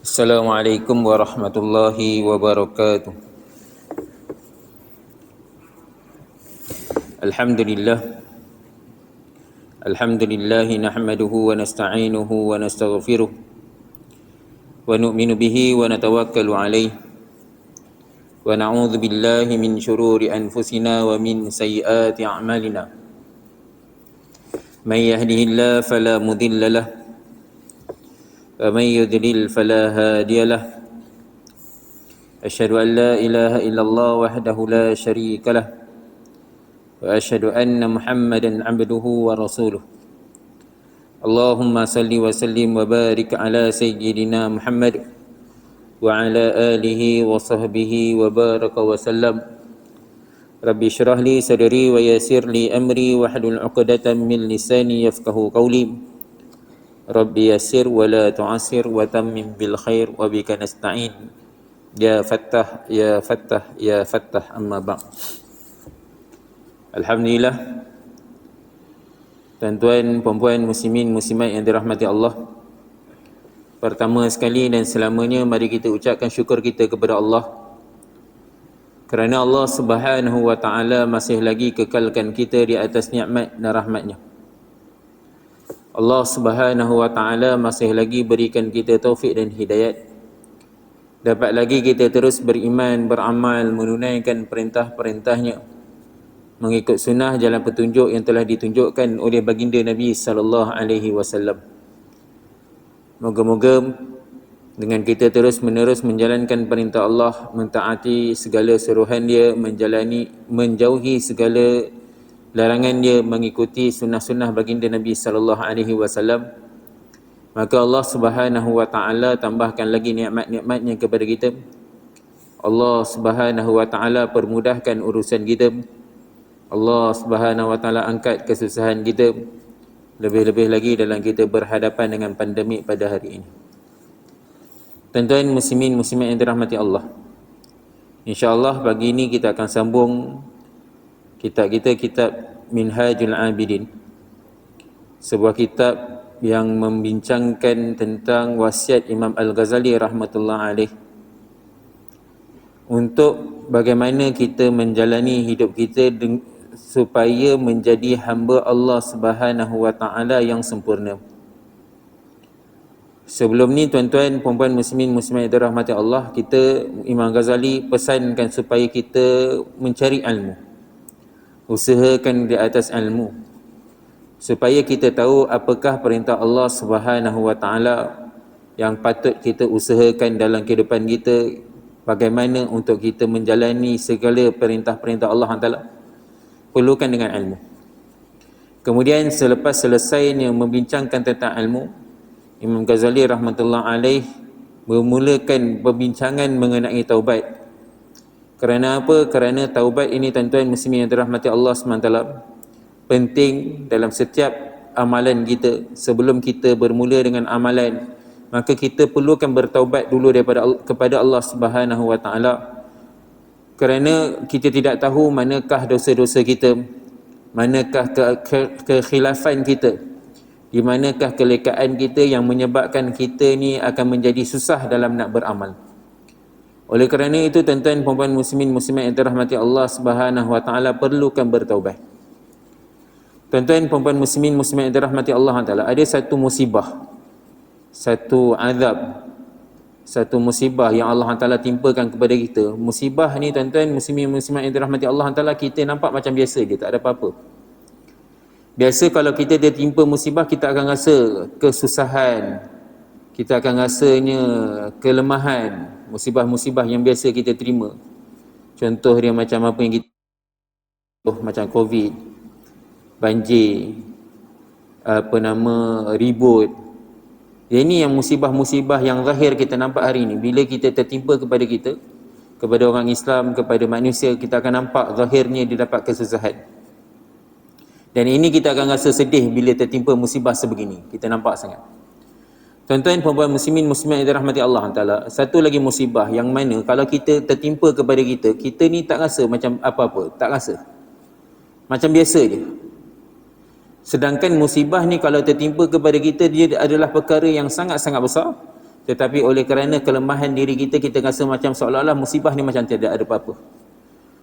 Assalamualaikum warahmatullahi wabarakatuh. Alhamdulillah. Alhamdulillah nahmaduhu wa nasta'inuhu wa nastaghfiruh wa nu'minu bihi wa natawakkalu alayh wa na'udzu billahi min shururi anfusina wa min sayyiati a'malina. Man yahdihillahu fala mudilla lahu wa man yudlil fala hadiya lahu. Asyhadu an la ilaha illallah wahdahu la syarika lahu wa asyhadu anna Muhammadan abduhu wa rasuluh. Allahumma salli wa sallim wa barik ala sayyidina Muhammad wa ala alihi wa sahbihi wa baraka wa sallam. Rabbi syrah li sadri wa yassir li amri wahlul 'uqdatam min lisani yafqahu qawli. Rabbi yassir wa la tu'assir wa tammim bil khair wa bika nasta'in. Ya Fattah, ya Fattah, ya Fattah, amma ba'd. Alhamdulillah, tuan-tuan, puan-puan, muslimin, muslimat yang dirahmati Allah. Pertama sekali dan selamanya, mari kita ucapkan syukur kita kepada Allah kerana Allah Subhanahu wa ta'ala masih lagi kekalkan kita di atas nikmat dan rahmatnya. Allah Subhanahu wa ta'ala masih lagi berikan kita taufik dan hidayat. Dapat lagi kita terus beriman, beramal, menunaikan perintah-perintahnya, mengikut sunnah jalan petunjuk yang telah ditunjukkan oleh baginda Nabi sallallahu alaihi wasallam. Moga-moga dengan kita terus menerus menjalankan perintah Allah, mentaati segala suruhan dia, menjauhi segala larangan dia, mengikuti sunnah-sunnah baginda Nabi sallallahu alaihi wasallam, maka Allah Subhanahu wa ta'ala tambahkan lagi nikmat-nikmatnya kepada kita. Allah Subhanahu wa ta'ala permudahkan urusan kita. Allah Subhanahu wa ta'ala angkat kesusahan kita. Lebih-lebih lagi dalam kita berhadapan dengan pandemik pada hari ini. Tuan-tuan muslimin muslimat yang dirahmati Allah, InsyaAllah pagi ini kita akan sambung kitab kita, kitab Minhajul Abidin, sebuah kitab yang membincangkan tentang wasiat Imam Al-Ghazali rahmatullah alaih untuk bagaimana kita menjalani hidup kita supaya menjadi hamba Allah Subhanahu wa ta'ala yang sempurna. Sebelum ni tuan-tuan, puan-puan, muslimin, muslimat yang dirahmati Allah, Imam Ghazali pesankan supaya kita mencari ilmu, usahakan di atas ilmu, supaya kita tahu apakah perintah Allah Subhanahu wa ta'ala yang patut kita usahakan dalam kehidupan kita, bagaimana untuk kita menjalani segala perintah-perintah Allah Ta'ala, perlukan dengan ilmu. Kemudian selepas selesainya membincangkan tentang ilmu, Imam Ghazali rahmatullah alaih memulakan perbincangan mengenai taubat. Kerana apa? Kerana taubat ini tuan-tuan muslimin yang dirahmati Allah SWT penting dalam setiap amalan kita. Sebelum kita bermula dengan amalan, maka kita perlukan bertaubat dulu kepada Allah Subhanahu wa ta'ala, kerana kita tidak tahu manakah dosa-dosa kita, manakah kekhilafan kita, di manakah kelekaan kita yang menyebabkan kita ni akan menjadi susah dalam nak beramal. Oleh kerana itu tuan-tuan, puan-puan, muslimin, muslimat yang dirahmati Allah Subhanahu wa ta'ala perlukan bertaubat. Tuan-tuan, puan-puan, muslimin, muslimat yang dirahmati Allah Ta'ala, ada satu musibah, satu azab, satu musibah yang Allah Ta'ala timpakan kepada kita. Musibah ni tuan-tuan, muslimin, muslimat yang dirahmati Allah Ta'ala, kita nampak macam biasa je, tak ada apa-apa. Biasa kalau kita tertimpa musibah, kita akan rasa kesusahan, kita akan rasanya kelemahan. Musibah-musibah yang biasa kita terima, contoh dia macam apa yang kita, macam COVID, banjir, ribut. Ini yang musibah-musibah yang zahir kita nampak hari ini. Bila kita tertimpa kepada kita, kepada orang Islam, kepada manusia, kita akan nampak zahirnya dia dapat kesusahan. Dan ini kita akan rasa sedih bila tertimpa musibah sebegini. Kita nampak sangat. Tuan-tuan, puan-puan, muslimin, muslimat yang dirahmati Allah Ta'ala, satu lagi musibah yang mana kalau kita tertimpa kepada kita, kita ni tak rasa macam apa-apa, tak rasa, macam biasa je. Sedangkan musibah ni kalau tertimpa kepada kita, dia adalah perkara yang sangat-sangat besar, Tetapi oleh kerana kelemahan diri kita, kita rasa macam seolah-olah musibah ni macam tidak ada apa-apa.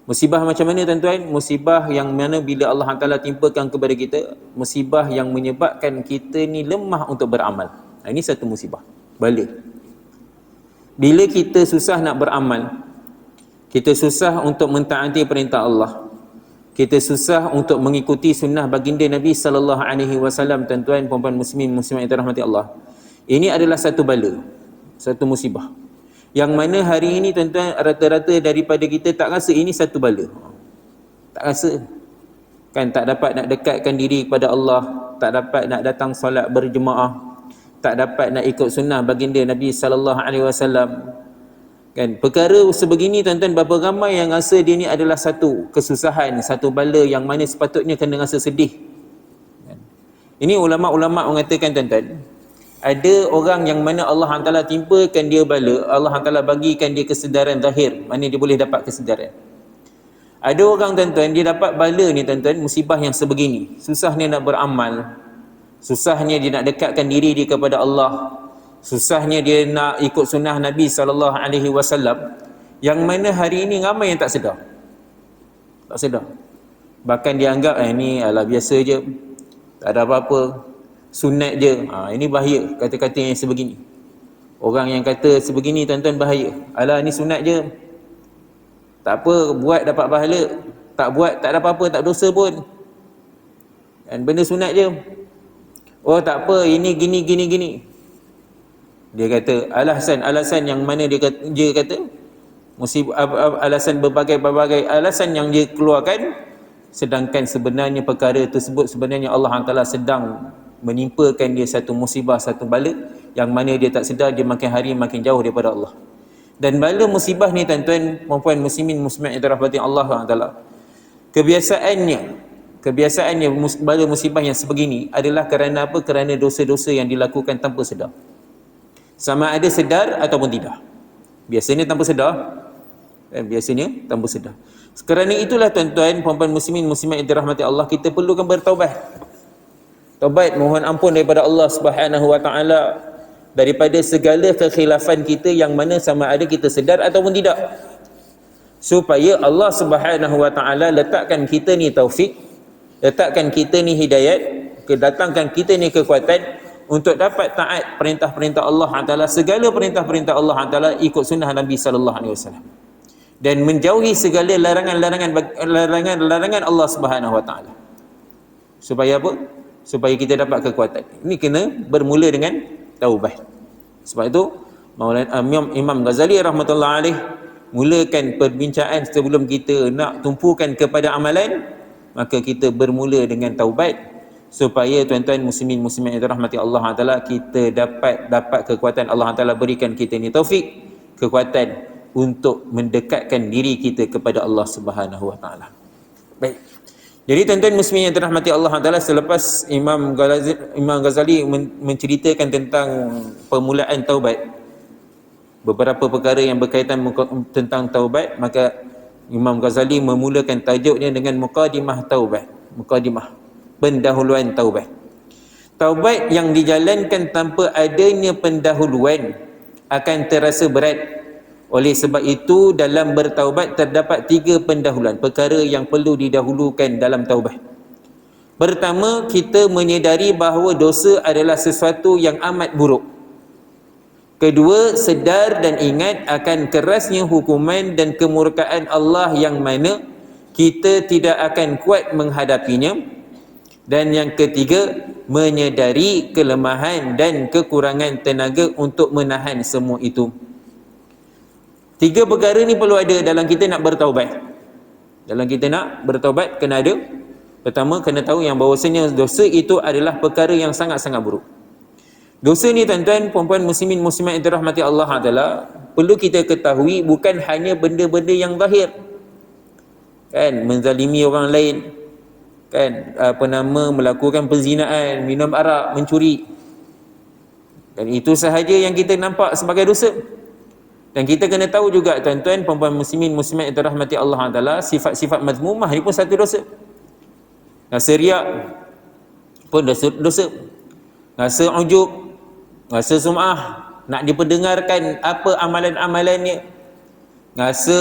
Musibah macam mana tuan-tuan? Musibah yang mana bila Allah Ta'ala timpakan kepada kita, musibah yang menyebabkan kita ni lemah untuk beramal. Ini satu musibah, bala. Bila kita susah nak beramal, kita susah untuk mentaati perintah Allah, kita susah untuk mengikuti sunnah baginda Nabi sallallahu alaihi wasallam, tuan-tuan, puan-puan muslimin muslimat yang dirahmati Allah. Ini adalah satu bala, satu musibah. Yang mana hari ini tuan-tuan, rata-rata daripada kita tak rasa ini satu bala. Tak rasa. Kan tak dapat nak dekatkan diri kepada Allah, tak dapat nak datang solat berjemaah, tak dapat nak ikut sunnah baginda Nabi sallallahu alaihi wasallam. Kan perkara sebegini tuan-tuan, berapa ramai yang rasa dia ni adalah satu kesusahan, satu bala yang mana sepatutnya kena rasa sedih. Kan? Ini ulama-ulama mengatakan tuan-tuan, ada orang yang mana Allah Ta'ala timpakan dia bala, Allah Ta'ala bagikan dia kesedaran zahir, mana dia boleh dapat kesedaran. Ada orang tuan-tuan, dia dapat bala ni tuan-tuan, musibah yang sebegini, susahnya nak beramal, susahnya dia nak dekatkan diri dia kepada Allah, susahnya dia nak ikut sunnah Nabi sallallahu alaihi wasallam, yang mana hari ini ramai yang tak sedar. Tak sedar. Bahkan dia anggap ni alah biasa je, tak ada apa-apa, sunat je. Ini bahaya kata-kata yang sebegini. Orang yang kata sebegini tuan-tuan bahaya. Alah ni sunat je, tak apa, buat dapat pahala, tak buat tak ada apa-apa, tak dosa pun. Dan benda sunat je. Oh tak apa, ini gini. Dia kata alasan yang mana dia kata musibah, alasan berbagai alasan yang dia keluarkan, sedangkan sebenarnya perkara tersebut sebenarnya Allah Taala sedang menimpakan dia satu musibah, satu bala yang mana dia tak sedar, dia makin hari makin jauh daripada Allah. Dan bala musibah ni tuan-tuan, puan-puan muslimin muslimat yang dirahmati Allah Taala, kebiasaannya bala musibah yang sebegini adalah kerana apa? Kerana dosa-dosa yang dilakukan tanpa sedar. Sama ada sedar ataupun tidak. Biasanya tanpa sedar. Biasanya tanpa sedar. Kerana itulah tuan-tuan, puan-puan muslimin muslimat yang dirahmati Allah, kita perlukan bertaubat. Taubat, mohon ampun daripada Allah Subhanahu wa taala daripada segala kekhilafan kita yang mana sama ada kita sedar ataupun tidak. Supaya Allah Subhanahu wa taala letakkan kita ni taufik, letakkan kita ni hidayat, datangkan kita ni kekuatan untuk dapat taat perintah-perintah Allah Ta'ala, segala perintah-perintah Allah Ta'ala, ikut sunnah Nabi Sallallahu Alaihi Wasallam, dan menjauhi segala larangan Allah Subhanahu Wa Ta'ala. Supaya apa? Supaya kita dapat kekuatan. Ini kena bermula dengan taubat. Sebab itu Maulana Imam Ghazali rahmatullah alaih mulakan perbincangan sebelum kita nak tumpukan kepada amalan, maka kita bermula dengan taubat, supaya tuan-tuan muslimin muslimat yang dirahmati Allah Taala, kita dapat kekuatan. Allah Taala berikan kita ni taufik, kekuatan untuk mendekatkan diri kita kepada Allah Subhanahu Wa Taala. Baik. Jadi tuan-tuan muslimin yang dirahmati Allah Taala, selepas Imam Ghazali menceritakan tentang permulaan taubat, beberapa perkara yang berkaitan tentang taubat, maka Imam Ghazali memulakan tajuknya dengan muqaddimah taubat. Muqaddimah, pendahuluan taubat. Taubat yang dijalankan tanpa adanya pendahuluan akan terasa berat. Oleh sebab itu dalam bertaubat terdapat 3 pendahuluan, perkara yang perlu didahulukan dalam taubat. Pertama, kita menyedari bahawa dosa adalah sesuatu yang amat buruk. Kedua, sedar dan ingat akan kerasnya hukuman dan kemurkaan Allah yang mana kita tidak akan kuat menghadapinya. Dan yang ketiga, menyedari kelemahan dan kekurangan tenaga untuk menahan semua itu. 3 perkara ni perlu ada dalam kita nak bertaubat. Dalam kita nak bertaubat kena ada. Pertama, kena tahu yang bahawasanya dosa itu adalah perkara yang sangat-sangat buruk. Dosa ni tuan-tuan, puan-puan muslimin muslimat yang dirahmati Allah Taala, perlu kita ketahui bukan hanya benda-benda yang zahir. Kan, menzalimi orang lain, kan, melakukan perzinaan, minum arak, mencuri, dan itu sahaja yang kita nampak sebagai dosa. Dan kita kena tahu juga tuan-tuan, puan-puan muslimin muslimat yang dirahmati Allah Taala, sifat-sifat mazmumah ni pun satu dosa. Rasa riak pun dosa. Rasa ujub, rasa sum'ah, nak diperdengarkan apa amalan-amalannya, rasa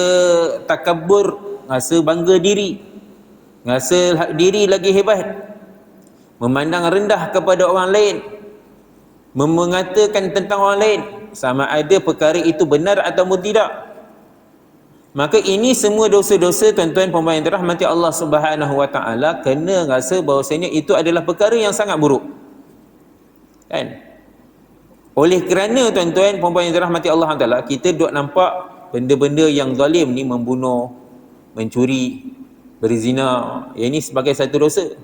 takabur, rasa bangga diri, rasa diri lagi hebat, memandang rendah kepada orang lain, mengatakan tentang orang lain, sama ada perkara itu benar ataupun tidak. Maka ini semua dosa-dosa, tuan-tuan puan-puan yang dirahmati Allah Subhanahu wa taala, kena rasa bahawasanya itu adalah perkara yang sangat buruk. Kan? Oleh kerana tuan-tuan puan-puan yang dirahmati Allah taala, kita duk nampak benda-benda yang zalim ni, membunuh, mencuri, berzina, yang ini sebagai satu dosa.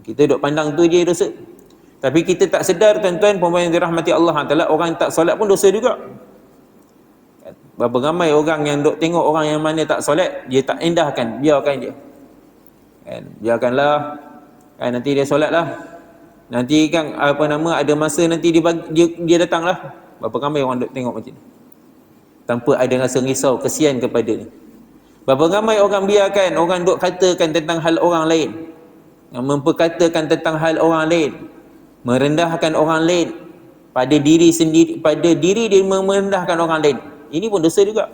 Kita duk pandang tu je dosa. Tapi kita tak sedar tuan-tuan puan-puan yang dirahmati Allah taala, orang tak solat pun dosa juga. Berapa ramai orang yang duk tengok orang yang mana tak solat, dia tak endahkan, biarkan je. Kan? Biarkanlah, kan, nanti dia solat lah. Nanti kan ada masa nanti dia datang lah. Berapa ramai orang duk tengok macam ni, tanpa ada rasa risau, kesian kepada ni. Berapa ramai orang biarkan orang duk katakan tentang hal orang lain, memperkatakan tentang hal orang lain, merendahkan orang lain, pada diri sendiri, pada diri dia merendahkan orang lain. Ini pun dosa juga.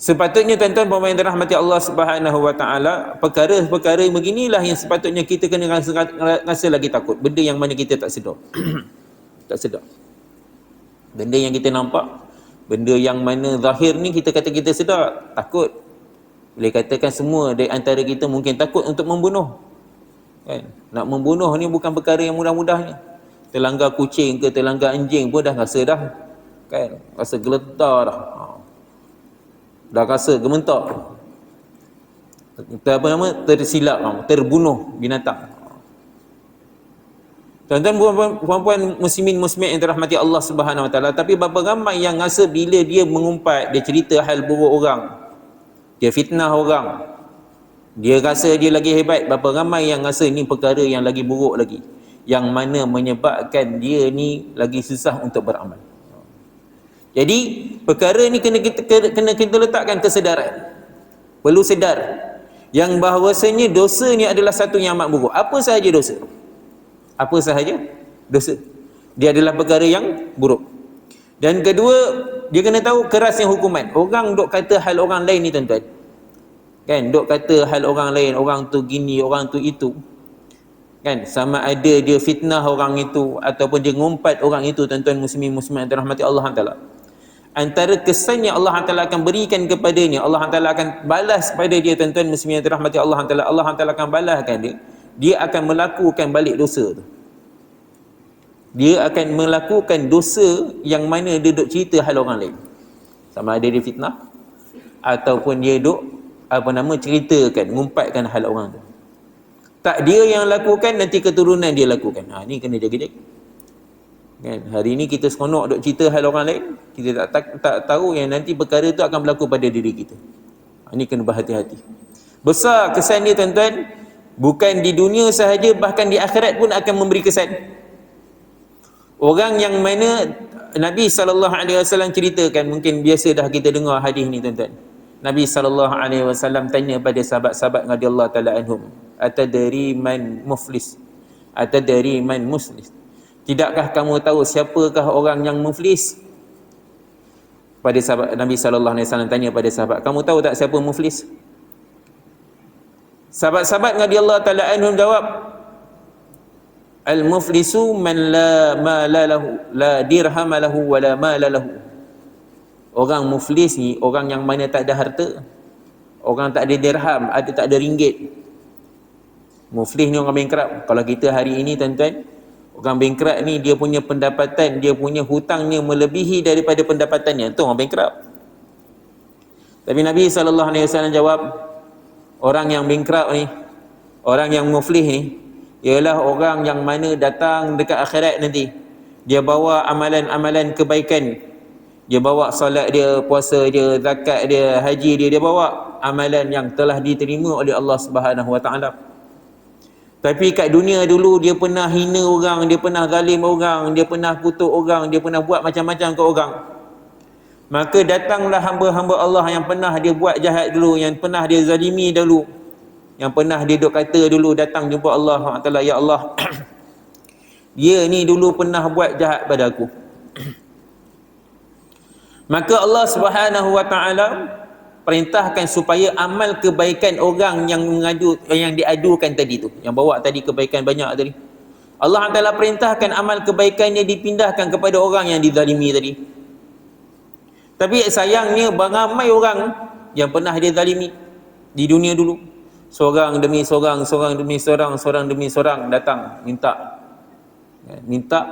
Sepatutnya tuan-tuan puan-puan yang dirahmati Allah Subhanahu wa taala, perkara-perkara beginilah yang sepatutnya kita kena rasa lagi takut. Benda yang mana kita tak sedar. Tak sedar. Benda yang kita nampak, benda yang mana zahir ni kita kata kita sedar, takut. Boleh katakan semua dari antara kita mungkin takut untuk membunuh. Kan? Nak membunuh ni bukan perkara yang mudah-mudahnya. Terlanggar kucing ke terlanggar anjing pun dah rasa dah, kan, rasa geletar dah. Dah rasa gementar. Tersilap, terbunuh binatang. Tuan-tuan puan-puan muslimin muslimat yang dirahmati Allah Subhanahu wa taala, tapi berapa ramai yang rasa bila dia mengumpat, dia cerita hal buruk orang, dia fitnah orang, dia rasa dia lagi hebat. Berapa ramai yang rasa ini perkara yang lagi buruk lagi, yang mana menyebabkan dia ni lagi susah untuk beramal. Jadi perkara ni kena kita letakkan kesedaran. Perlu sedar yang bahawasanya dosa ni adalah satu yang amat buruk. Apa sahaja dosa, apa sahaja dosa, dia adalah perkara yang buruk. Dan kedua, dia kena tahu kerasnya hukuman. Orang duk kata hal orang lain ni tuan-tuan, kan, duk kata hal orang lain, orang tu gini, orang tu itu, kan, sama ada dia fitnah orang itu ataupun dia ngumpat orang itu, tuan-tuan muslimin muslimat dirahmati Allah taala. Antara kesan yang Allah taala akan berikan kepadanya, Allah taala akan balas pada dia, tuan-tuan muslimin dirahmati Allah taala. Allah taala akan balaskan dia. Dia akan melakukan balik dosa tu. Dia akan melakukan dosa yang mana dia duk cerita hal orang lain. Sama ada dia fitnah ataupun dia duk ceritakan, ngumpatkan hal orang tu. Tak dia yang lakukan, nanti keturunan dia lakukan. Ni kena jaga-jaga. Kan, hari ni kita seronok duk cerita hal orang lain, kita tak tahu yang nanti perkara tu akan berlaku pada diri kita. Ini kena berhati-hati. Besar kesan dia tuan-tuan, bukan di dunia sahaja, bahkan di akhirat pun akan memberi kesan. Orang yang mana Nabi SAW ceritakan, mungkin biasa dah kita dengar hadis ni tuan-tuan. Nabi SAW tanya pada sahabat-sahabat radhiyallahu taala anhum, atadri man muflis, atadri man muslis, tidakkah kamu tahu siapakah orang yang muflis? Pada sahabat Nabi SAW tanya pada sahabat, kamu tahu tak siapa muflis? Sahabat-sahabat radhiyallahu taala anhum jawab, al-muflisu man la mala lahu, la dirham lahu wa la mala lahu. Orang muflis ni orang yang mana tak ada harta, orang tak ada dirham, tak ada ringgit. Muflis ni orang bankrupt. Kalau kita hari ini tuan-tuan, orang bankrupt ni dia punya pendapatan, dia punya hutangnya melebihi daripada pendapatannya. Itu orang bankrupt. Tapi Nabi SAW jawab, orang yang bankrupt ni, orang yang muflis ni, ialah orang yang mana datang dekat akhirat nanti, dia bawa amalan-amalan kebaikan, dia bawa solat dia, puasa dia, zakat dia, haji dia, dia bawa amalan yang telah diterima oleh Allah Subhanahu wa taala. Tapi kat dunia dulu dia pernah hina orang, dia pernah zalim orang, dia pernah kutuk orang, dia pernah buat macam-macam ke orang. Maka datanglah hamba-hamba Allah yang pernah dia buat jahat dulu, yang pernah dia zalimi dulu, yang pernah dia duk kata dulu, datang jumpa Allah Taala, ya Allah, dia ni dulu pernah buat jahat pada aku. Maka Allah Subhanahu wa taala perintahkan supaya amal kebaikan orang yang diadukan tadi tu, yang bawa tadi kebaikan banyak tadi, Allah Taala perintahkan amal kebaikannya dipindahkan kepada orang yang dizalimi tadi. Tapi sayangnya ramai orang yang pernah dia zalimi di dunia dulu, seorang demi seorang, seorang demi seorang, seorang demi seorang datang minta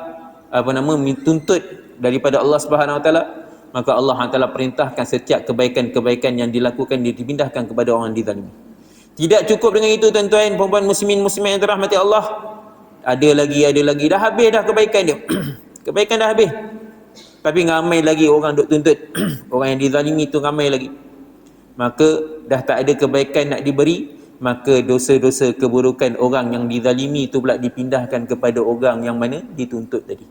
tuntut daripada Allah Subhanahu wa taala. Maka Allah Taala perintahkan setiap kebaikan-kebaikan yang dilakukan dipindahkan kepada orang yang dizalimi. Tidak cukup dengan itu tuan-tuan, puan-puan muslimin muslimat yang dirahmati Allah. Ada lagi, dah habis dah kebaikan dia. Kebaikan dah habis. Tapi ramai lagi orang duk tuntut. Orang yang dizalimi tu ramai lagi. Maka dah tak ada kebaikan nak diberi, maka dosa-dosa keburukan orang yang dizalimi tu pula dipindahkan kepada orang yang mana dituntut tadi.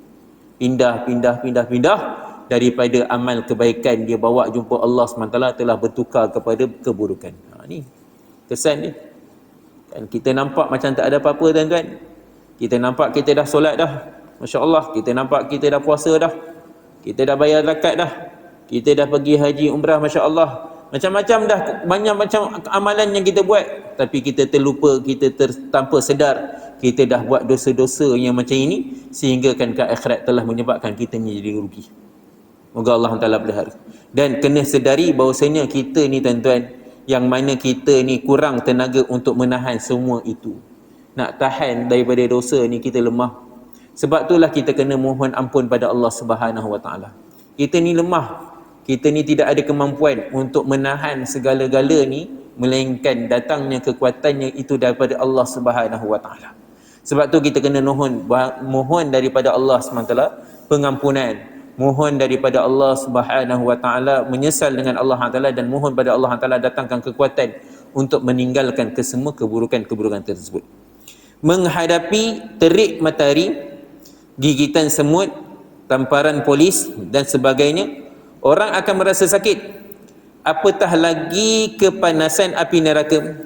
Pindah daripada amal kebaikan dia bawa jumpa Allah SWT telah bertukar kepada keburukan. Ni kesan dia. Kan kita nampak macam tak ada apa-apa tuan-tuan. Kita nampak kita dah solat dah, Masya Allah. Kita nampak kita dah puasa dah, kita dah bayar zakat dah, kita dah pergi haji umrah, Masya Allah. Macam-macam dah, banyak macam amalan yang kita buat. Tapi kita terlupa, tanpa sedar kita dah buat dosa-dosa yang macam ini, sehingga kan ke akhirat telah menyebabkan kita menjadi rugi. Moga Allah Ta'ala pelihara. Dan kena sedari bahawasanya kita ni tuan-tuan, yang mana kita ni kurang tenaga untuk menahan semua itu. Nak tahan daripada dosa ni kita lemah. Sebab itulah kita kena mohon ampun pada Allah Subhanahu Wa Ta'ala. Kita ni lemah. Kita ni tidak ada kemampuan untuk menahan segala-gala ni, melainkan datangnya kekuatannya itu daripada Allah Subhanahu Wa Ta'ala. Sebab tu kita kena mohon daripada Allah SWT pengampunan, mohon daripada Allah Subhanahu Wa Ta'ala, menyesal dengan Allah Ta'ala, dan mohon pada Allah Ta'ala datangkan kekuatan untuk meninggalkan kesemua keburukan-keburukan tersebut. Menghadapi terik matahari, gigitan semut, tamparan polis dan sebagainya, orang akan merasa sakit. Apatah lagi kepanasan api neraka.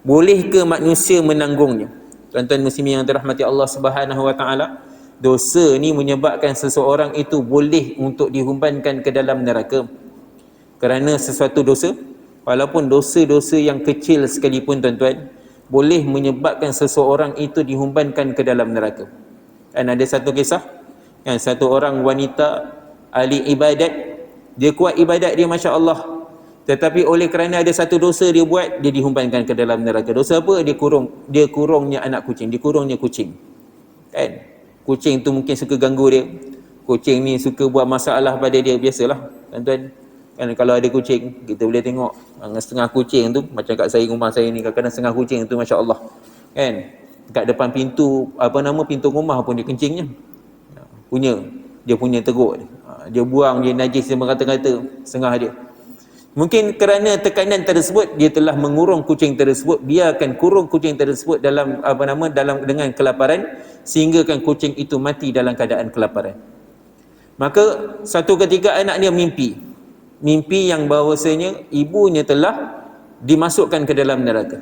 Bolehkah manusia menanggungnya? Tuan-tuan muslimin yang dirahmati Allah Subhanahu Wa Ta'ala, dosa ni menyebabkan seseorang itu boleh untuk dihumbankan ke dalam neraka. Kerana sesuatu dosa, walaupun dosa-dosa yang kecil sekalipun tuan-tuan, boleh menyebabkan seseorang itu dihumbankan ke dalam neraka. Kan ada satu kisah, kan satu orang wanita ahli ibadat, dia kuat ibadat dia, Masya Allah, tetapi oleh kerana ada satu dosa dia buat, dia dihumbankan ke dalam neraka. Dosa apa? Dia kurungnya anak kucing, dikurungnya kucing. Kan? Kucing tu mungkin suka ganggu dia. Kucing ni suka buat masalah pada dia, biasalah tuan-tuan. Kan kalau ada kucing, kita boleh tengok setengah kucing tu, macam kat saya, rumah saya ni, kadang-kadang setengah kucing tu, Masya Allah. Kan? Kat depan pintu, pintu rumah pun dia kencingnya. Dia punya teruk. Dia buang, dia najis, dia merata-rata setengah dia. Mungkin kerana tekanan tersebut, dia telah mengurung kucing tersebut, biarkan kurung kucing tersebut dalam dengan kelaparan, sehingga kan kucing itu mati dalam keadaan kelaparan. Maka satu ketika anak dia mimpi yang bahawasanya ibunya telah dimasukkan ke dalam neraka.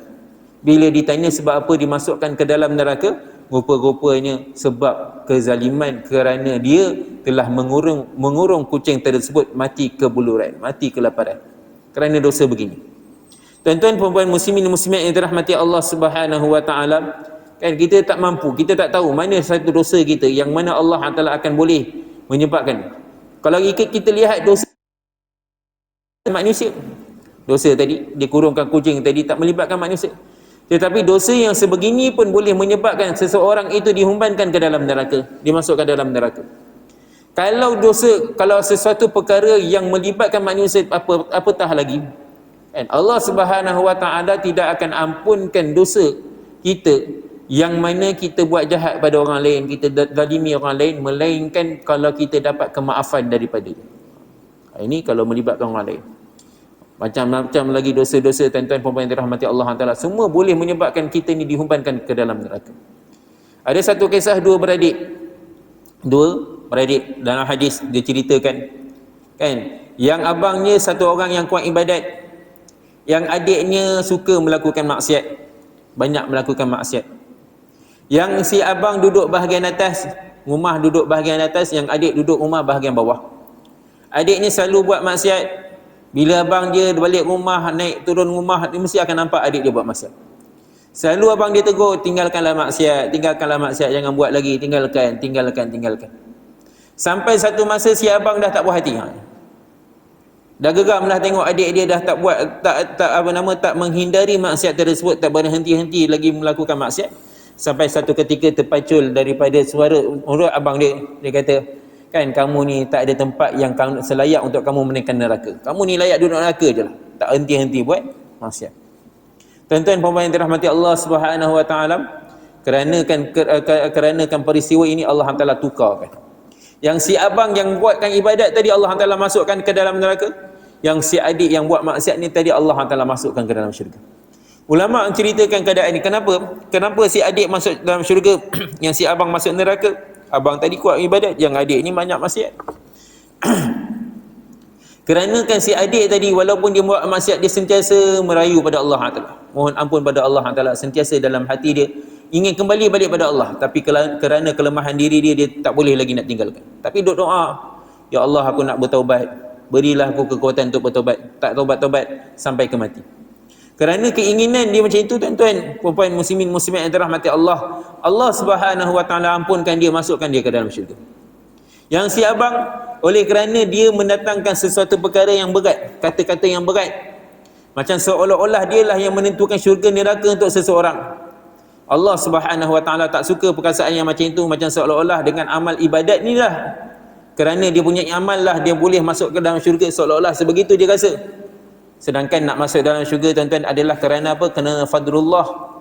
Bila ditanya sebab apa dimasukkan ke dalam neraka, rupa-rupanya sebab kezaliman, kerana dia telah mengurung kucing tersebut mati kebuluran, mati kelaparan, kerana dosa begini. Tuan-tuan puan-puan muslimin muslimat yang dirahmati Allah Subhanahu Wa Ta'ala, kan kita tak mampu, kita tak tahu mana satu dosa kita yang mana Allah Ta'ala akan boleh menyebabkan. Kalau kita lihat dosa manusia, dosa tadi, dikurungkan kucing tadi tak melibatkan manusia, tetapi dosa yang sebegini pun boleh menyebabkan seseorang itu dihumbankan ke dalam neraka, dimasukkan dalam neraka. Kalau sesuatu perkara yang melibatkan manusia, apatah lagi, kan? Allah Subhanahu Wa Ta'ala tidak akan ampunkan dosa kita yang mana kita buat jahat pada orang lain, kita zalimi orang lain, melainkan kalau kita dapat kemaafan daripada dia. Ini kalau melibatkan orang lain. Macam-macam lagi dosa-dosa tuan-tuan puan-puan yang dirahmati Allah Ta'ala, semua boleh menyebabkan kita ni dihumbankan ke dalam neraka. Ada satu kisah dua beradik dalam hadis, dia ceritakan, kan, yang abangnya satu orang yang kuat ibadat, yang adiknya suka melakukan maksiat, banyak melakukan maksiat. Yang si abang duduk bahagian atas, rumah duduk bahagian atas, yang adik duduk rumah bahagian bawah. Adik ni selalu buat maksiat. Bila abang dia balik rumah, naik turun rumah, dia mesti akan nampak adik dia buat maksiat. Selalu abang dia tegur, tinggalkanlah maksiat, jangan buat lagi, tinggalkan. Sampai satu masa si abang dah tak puas hati. Dah geram dah tengok adik dia dah tak buat, tak menghindari maksiat tersebut, tak berhenti-henti lagi melakukan maksiat. Sampai satu ketika terpacul daripada suara mulut abang dia kata, kan kamu ni tak ada tempat yang selayak untuk kamu menekan neraka. Kamu ni layak duduk neraka je lah. Tak henti-henti buat maksiat. Tuan-tuan puan-puan yang dirahmati Allah Subhanahu wa taala, kerana peristiwa ini Allah Taala tukarkan. Yang si abang yang buatkan ibadat tadi Allah Taala masukkan ke dalam neraka. Yang si adik yang buat maksiat ni tadi Allah Taala masukkan ke dalam syurga. Ulama menceritakan keadaan ini. Kenapa si adik masuk dalam syurga, yang si abang masuk neraka? Abang tadi kuat ibadat, yang adik ni banyak maksiat. Kerana kan si adik tadi walaupun dia buat maksiat, dia sentiasa merayu pada Allah Taala. Mohon ampun pada Allah Taala, sentiasa dalam hati dia ingin kembali balik pada Allah, tapi kerana kelemahan diri dia tak boleh lagi nak tinggalkan. Tapi duk doa, ya Allah aku nak bertaubat, berilah aku kekuatan untuk bertaubat. Tak taubat-taubat sampai ke mati. Kerana keinginan dia macam itu, tuan-tuan puan-puan muslimin muslimat yang dirahmati Allah, Allah Subhanahu wa taala ampunkan dia, masukkan dia ke dalam syurga. Yang si abang, oleh kerana dia mendatangkan sesuatu perkara yang berat, kata-kata yang berat, macam seolah-olah dialah yang menentukan syurga neraka untuk seseorang. Allah Subhanahu wa taala tak suka perkataan yang macam itu, macam seolah-olah dengan amal ibadat ni lah, kerana dia punya amal lah dia boleh masuk ke dalam syurga, seolah-olah sebegitu dia rasa. Sedangkan nak masuk dalam syurga, tuan-tuan, adalah kerana apa? Kerana fadlullah,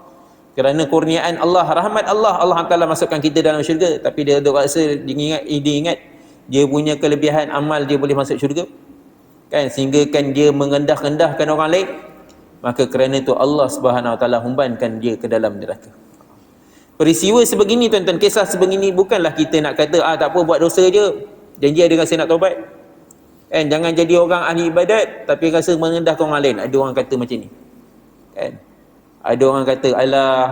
kerana kurniaan Allah, rahmat Allah, Allah Taala masukkan kita dalam syurga. Tapi dia rasa, dia ingat dia punya kelebihan amal, dia boleh masuk syurga, kan? Sehingga kan dia mengendah-endahkan orang lain. Maka kerana itu Allah Subhanahu wa taala humbankan dia ke dalam neraka. Peristiwa sebegini, tuan-tuan, kisah sebegini, bukanlah kita nak kata tak apa, buat dosa je, janji ada rasa nak taubat. Kan, jangan jadi orang ahli ibadat tapi rasa merendahkan orang lain. Ada orang kata macam ni. Kan? Ada orang kata, alah,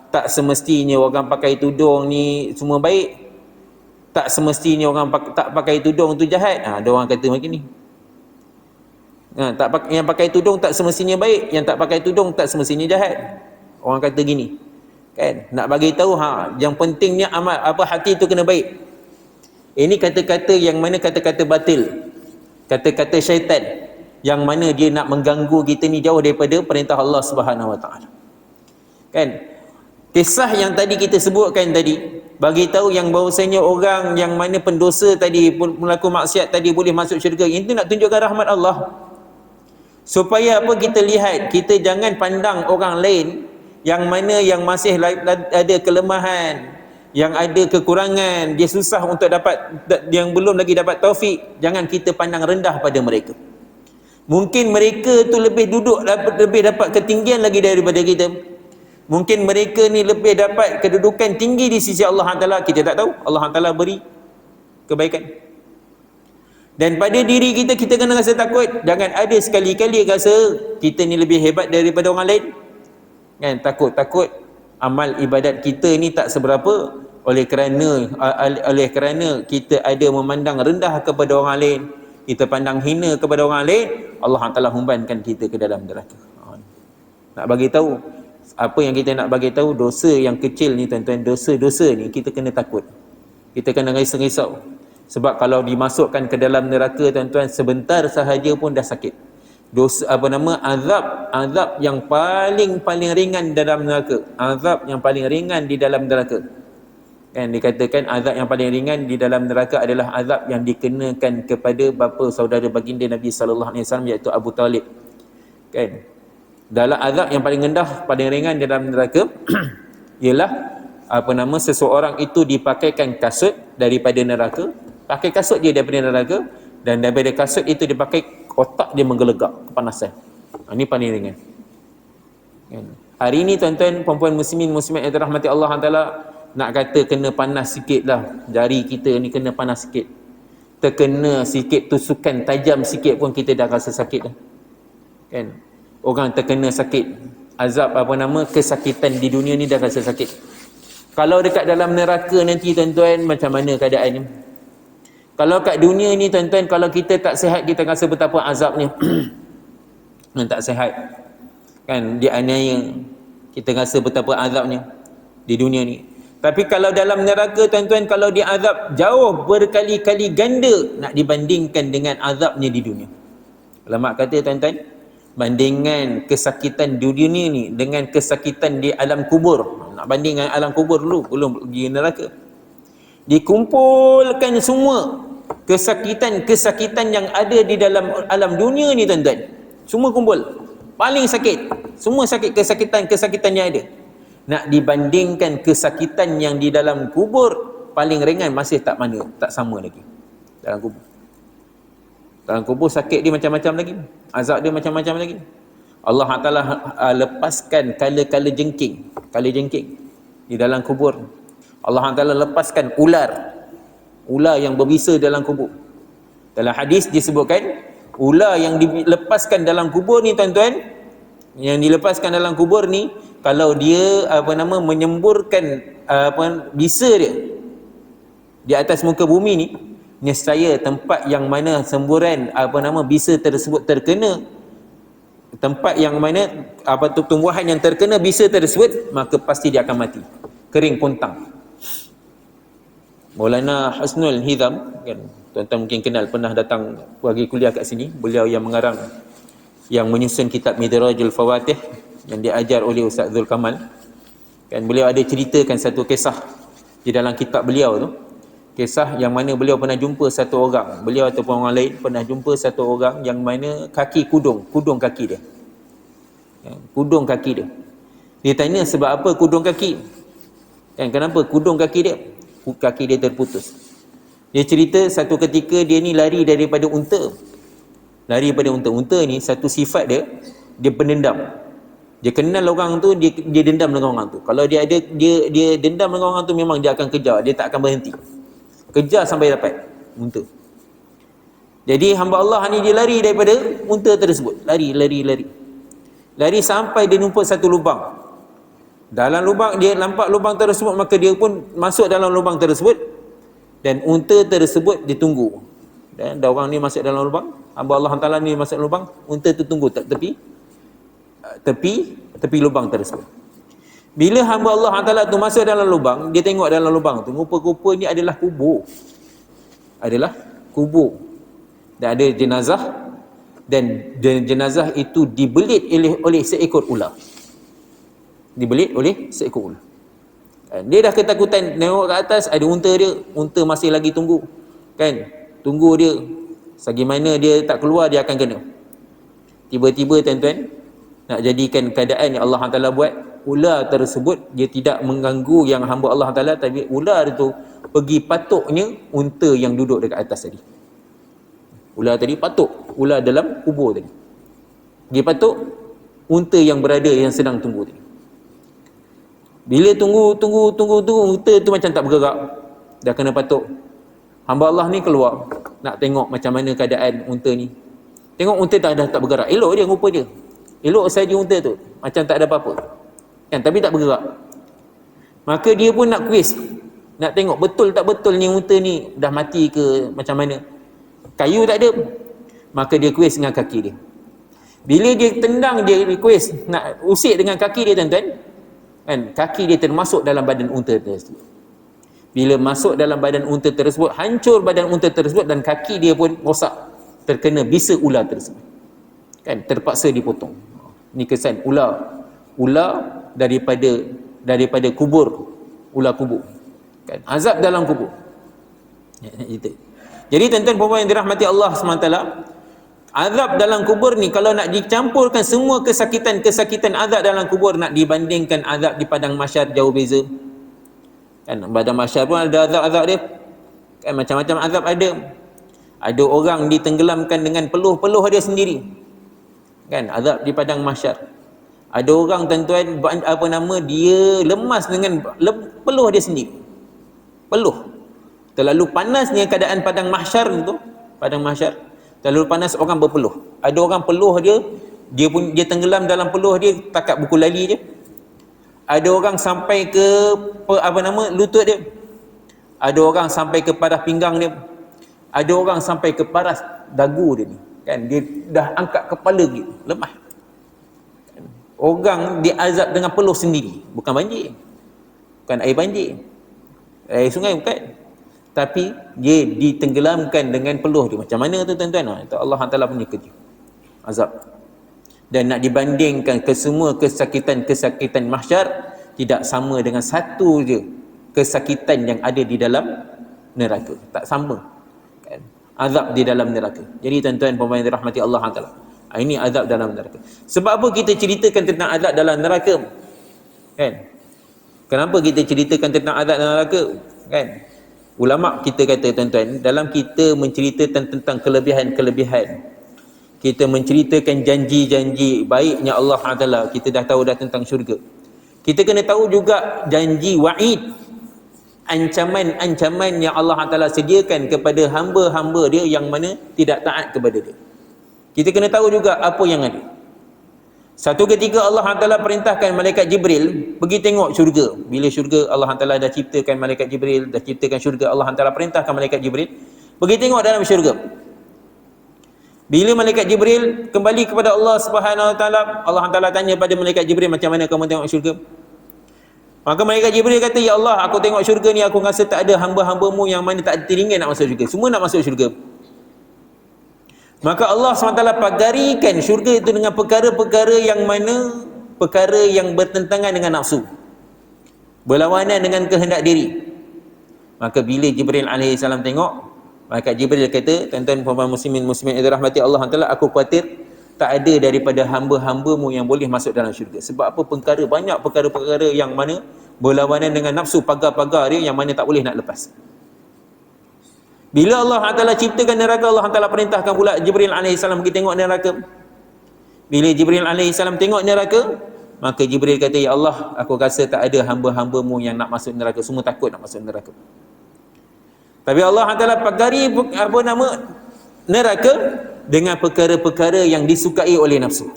tak semestinya orang pakai tudung ni semua baik. Tak semestinya orang tak pakai tudung tu jahat. Ada orang kata macam ni. Yang pakai tudung tak semestinya baik, yang tak pakai tudung tak semestinya jahat. Orang kata gini. Kan? Nak bagi tahu yang pentingnya amal hati tu kena baik. Ini kata-kata yang mana kata-kata batil. Kata-kata syaitan yang mana dia nak mengganggu kita ni jauh daripada perintah Allah Subhanahu wa taala. Kan? Kisah yang tadi kita sebutkan tadi bagi tahu yang bahawasanya orang yang mana pendosa tadi, melakukan maksiat tadi boleh masuk syurga. Itu nak tunjukkan rahmat Allah. Supaya apa? Kita lihat, kita jangan pandang orang lain yang mana yang masih ada kelemahan, yang ada kekurangan, dia susah untuk dapat, yang belum lagi dapat taufik, jangan kita pandang rendah pada mereka. Mungkin mereka tu lebih dapat ketinggian lagi daripada kita. Mungkin mereka ni lebih dapat kedudukan tinggi di sisi Allah Taala, kita tak tahu. Allah Taala beri kebaikan. Dan pada diri kita, kita kena rasa takut. Jangan ada sekali-kali rasa kita ni lebih hebat daripada orang lain. Kan? Takut amal ibadat kita ni tak seberapa, oleh kerana kita ada memandang rendah kepada orang lain, kita pandang hina kepada orang lain, Allah Taala humbankan kita ke dalam neraka. Nak bagi tahu, apa yang kita nak bagi tahu, dosa yang kecil ni, tuan-tuan, dosa-dosa ni kita kena takut. Kita kena risau. Sebab kalau dimasukkan ke dalam neraka, tuan-tuan, sebentar sahaja pun dah sakit. Dosa azab yang paling ringan dalam neraka. Azab yang paling ringan di dalam neraka. Kan dikatakan azab yang paling ringan di dalam neraka adalah azab yang dikenakan kepada bapa saudara baginda Nabi sallallahu alaihi wasallam, iaitu Abu Talib. Kan? Dalam azab yang paling rendah, paling ringan dalam neraka ialah seseorang itu dipakaikan kasut daripada neraka. Pakai kasut dia daripada neraka, dan daripada kasut itu dipakai otak dia menggelegak kepanasan. Ini paling ringan. Hari ini, tuan-tuan, puan-puan muslimin muslimat yang dirahmati Allah Taala, nak kata kena panas sikit lah, jari kita ni kena panas sikit, terkena sikit tusukan tajam sikit pun kita dah rasa sakit dah. Kan? Orang terkena sakit, azab kesakitan di dunia ni dah rasa sakit. Kalau dekat dalam neraka nanti tuan-tuan, macam mana keadaannya? Kalau kat dunia ni tuan-tuan, kalau kita tak sihat, kita rasa betapa azabnya. Tak sihat kan, dianiaya, kita rasa betapa azabnya di dunia ni. Tapi kalau dalam neraka tuan-tuan, kalau diazab jauh berkali-kali ganda nak dibandingkan dengan azabnya di dunia. Ulama kata tuan-tuan, bandingan kesakitan di dunia ni dengan kesakitan di alam kubur. Nak bandingkan alam kubur dulu, belum pergi neraka. Dikumpulkan semua kesakitan-kesakitan yang ada di dalam alam dunia ni tuan-tuan, semua kumpul, paling sakit, semua sakit, kesakitan-kesakitan yang ada, nak dibandingkan kesakitan yang di dalam kubur, paling ringan, masih tak sama lagi. Dalam kubur sakit dia macam-macam lagi, azab dia macam-macam lagi. Allah Ta'ala lepaskan kala-kala jengking di dalam kubur. Allah Ta'ala lepaskan ular yang berbisa dalam kubur. Dalam hadis disebutkan, ular yang dilepaskan dalam kubur ni tuan-tuan, yang dilepaskan dalam kubur ni, kalau dia menyemburkan bisa dia di atas muka bumi ni, nescaya tempat yang mana semburan bisa tersebut terkena, tempat yang mana tumbuhan yang terkena bisa tersebut, maka pasti dia akan mati, kering puntang. Maulana Husnul Hizam kan, tuan-tuan mungkin kenal, pernah datang bagi kuliah kat sini. Beliau yang mengarang, yang menyusun kitab Midrajul Fawatih yang diajar oleh Ustaz Zul Kamal kan. Beliau ada ceritakan satu kisah di dalam kitab beliau tu, kisah yang mana beliau pernah jumpa satu orang, beliau ataupun orang lain pernah jumpa satu orang yang mana kaki kudung kaki dia, kudung kaki dia. Dia tanya sebab apa kudung kaki kan, kenapa kudung kaki dia terputus. Dia cerita satu ketika dia ni lari daripada unta. Unta ni satu sifat dia pendendam. Dia kenal orang tu, dia dendam dengan orang tu. Kalau dia dendam dengan orang tu, memang dia akan kejar, dia tak akan berhenti. Kejar sampai dapat unta. Jadi hamba Allah ni dia lari daripada unta tersebut. Lari sampai dia jumpa satu lubang. Dalam lubang, dia nampak lubang tersebut, maka dia pun masuk dalam lubang tersebut, dan unta tersebut ditunggu. Dan orang ni masuk dalam lubang, hamba Allah Ta'ala ni masuk dalam lubang, unta tu tunggu tak tepi lubang tersebut. Bila hamba Allah Ta'ala tu masuk dalam lubang, dia tengok dalam lubang tu, rupa-rupa ni adalah kubur. Dan ada jenazah, dan jenazah itu dibelit oleh seekor ular. Dia dah ketakutan, tengok ke atas ada unta masih lagi tunggu dia, bagaimana dia tak keluar, dia akan kena. Tiba-tiba tuan-tuan, nak jadikan keadaan yang Allah Ta'ala buat, ular tersebut dia tidak mengganggu yang hamba Allah Ta'ala, tapi ular itu pergi patuknya unta yang duduk dekat atas tadi. Ular tadi patuk, ular dalam kubur tadi, dia patuk unta yang sedang tunggu tadi. Bila tunggu, unta tu macam tak bergerak, dah kena patuk. Hamba Allah ni keluar nak tengok macam mana keadaan unta ni. Tengok unta dah tak bergerak. Elok dia rupa dia, elok saja unta tu, macam tak ada apa-apa kan, tapi tak bergerak. Maka dia pun nak kuis, nak tengok betul tak betul ni unta ni dah mati ke macam mana. Kayu tak ada, maka dia kuis dengan kaki dia. Bila dia tendang, dia kuis nak usik dengan kaki dia tuan-tuan kan, kaki dia termasuk dalam badan unta tersebut. Bila masuk dalam badan unta tersebut, hancur badan unta tersebut, dan kaki dia pun rosak, terkena bisa ular tersebut kan, terpaksa dipotong. Ni kesan ular daripada kubur, ular kubur kan, azab dalam kubur. Jadi tuan-tuan puan-puan yang dirahmati Allah SWT, azab dalam kubur ni kalau nak dicampurkan semua kesakitan azab dalam kubur, nak dibandingkan azab di padang mahsyar, jauh beza kan. Padang mahsyar pun ada azab-azab dia kan, macam-macam azab ada orang ditenggelamkan dengan peluh dia sendiri kan, azab di padang mahsyar. Ada orang tuan-tuan dia lemas dengan peluh dia sendiri, terlalu panasnya keadaan padang mahsyar tu, terlalu panas, orang berpeluh. Ada orang peluh dia tenggelam dalam peluh dia takat buku lali je. Ada orang sampai ke lutut dia. Ada orang sampai ke paras pinggang dia. Ada orang sampai ke paras dagu dia ni. Kan dia dah angkat kepala gitu, lemah. Orang diazab dengan peluh sendiri, bukan banjir. Bukan air banjir. Air sungai bukan. Tapi dia ditenggelamkan dengan peluh dia. Macam mana tu tuan-tuan? Itu Allah Taala punya kerja. Azab. Dan nak dibandingkan ke semua kesakitan-kesakitan mahsyar, tidak sama dengan satu je kesakitan yang ada di dalam neraka. Tak sama. Kan? Azab di dalam neraka. Jadi tuan-tuan puan-puan yang dirahmati Allah Taala, ini azab dalam neraka. Sebab apa kita ceritakan tentang azab dalam neraka? Kan? Kenapa kita ceritakan tentang azab dalam neraka? Kan? Ulama kita kata tuan-tuan, dalam kita menceritakan tentang kelebihan-kelebihan, kita menceritakan janji-janji baiknya Allah Taala, kita dah tahu dah tentang syurga. Kita kena tahu juga janji wa'id, ancaman-ancaman yang Allah Taala sediakan kepada hamba-hamba dia yang mana tidak taat kepada dia. Kita kena tahu juga apa yang ada. Satu ketika Allah Taala perintahkan malaikat Jibril pergi tengok syurga. Bila syurga Allah Taala dah ciptakan malaikat Jibril, dah ciptakan syurga, Allah Taala perintahkan malaikat Jibril pergi tengok dalam syurga. Bila malaikat Jibril kembali kepada Allah Subhanahu Wa Taala, Allah Taala tanya pada malaikat Jibril, macam mana kamu tengok syurga? Maka malaikat Jibril kata, ya Allah, aku tengok syurga ni, aku rasa tak ada hamba-hambamu yang mana tak ada teringin nak masuk syurga. Semua nak masuk syurga. Maka Allah SWT pagarikan syurga itu dengan perkara-perkara yang mana perkara yang bertentangan dengan nafsu, berlawanan dengan kehendak diri. Maka bila Jibril AS tengok, malaikat Jibril kata, tuan-tuan puan-puan muslimin muslimat yang dirahmati Allah Taala, aku khawatir tak ada daripada hamba-hambamu yang boleh masuk dalam syurga. Sebab apa? Banyak perkara-perkara yang mana berlawanan dengan nafsu, pagar-pagar dia yang mana tak boleh nak lepas. Bila Allah Taala ciptakan neraka, Allah Taala perintahkan pula Jibril AS pergi tengok neraka. Bila Jibril AS tengok neraka, maka Jibril kata, ya Allah, aku rasa tak ada hamba-hambamu yang nak masuk neraka, semua takut nak masuk neraka. Tapi Allah Taala pagari neraka dengan perkara-perkara yang disukai oleh nafsu.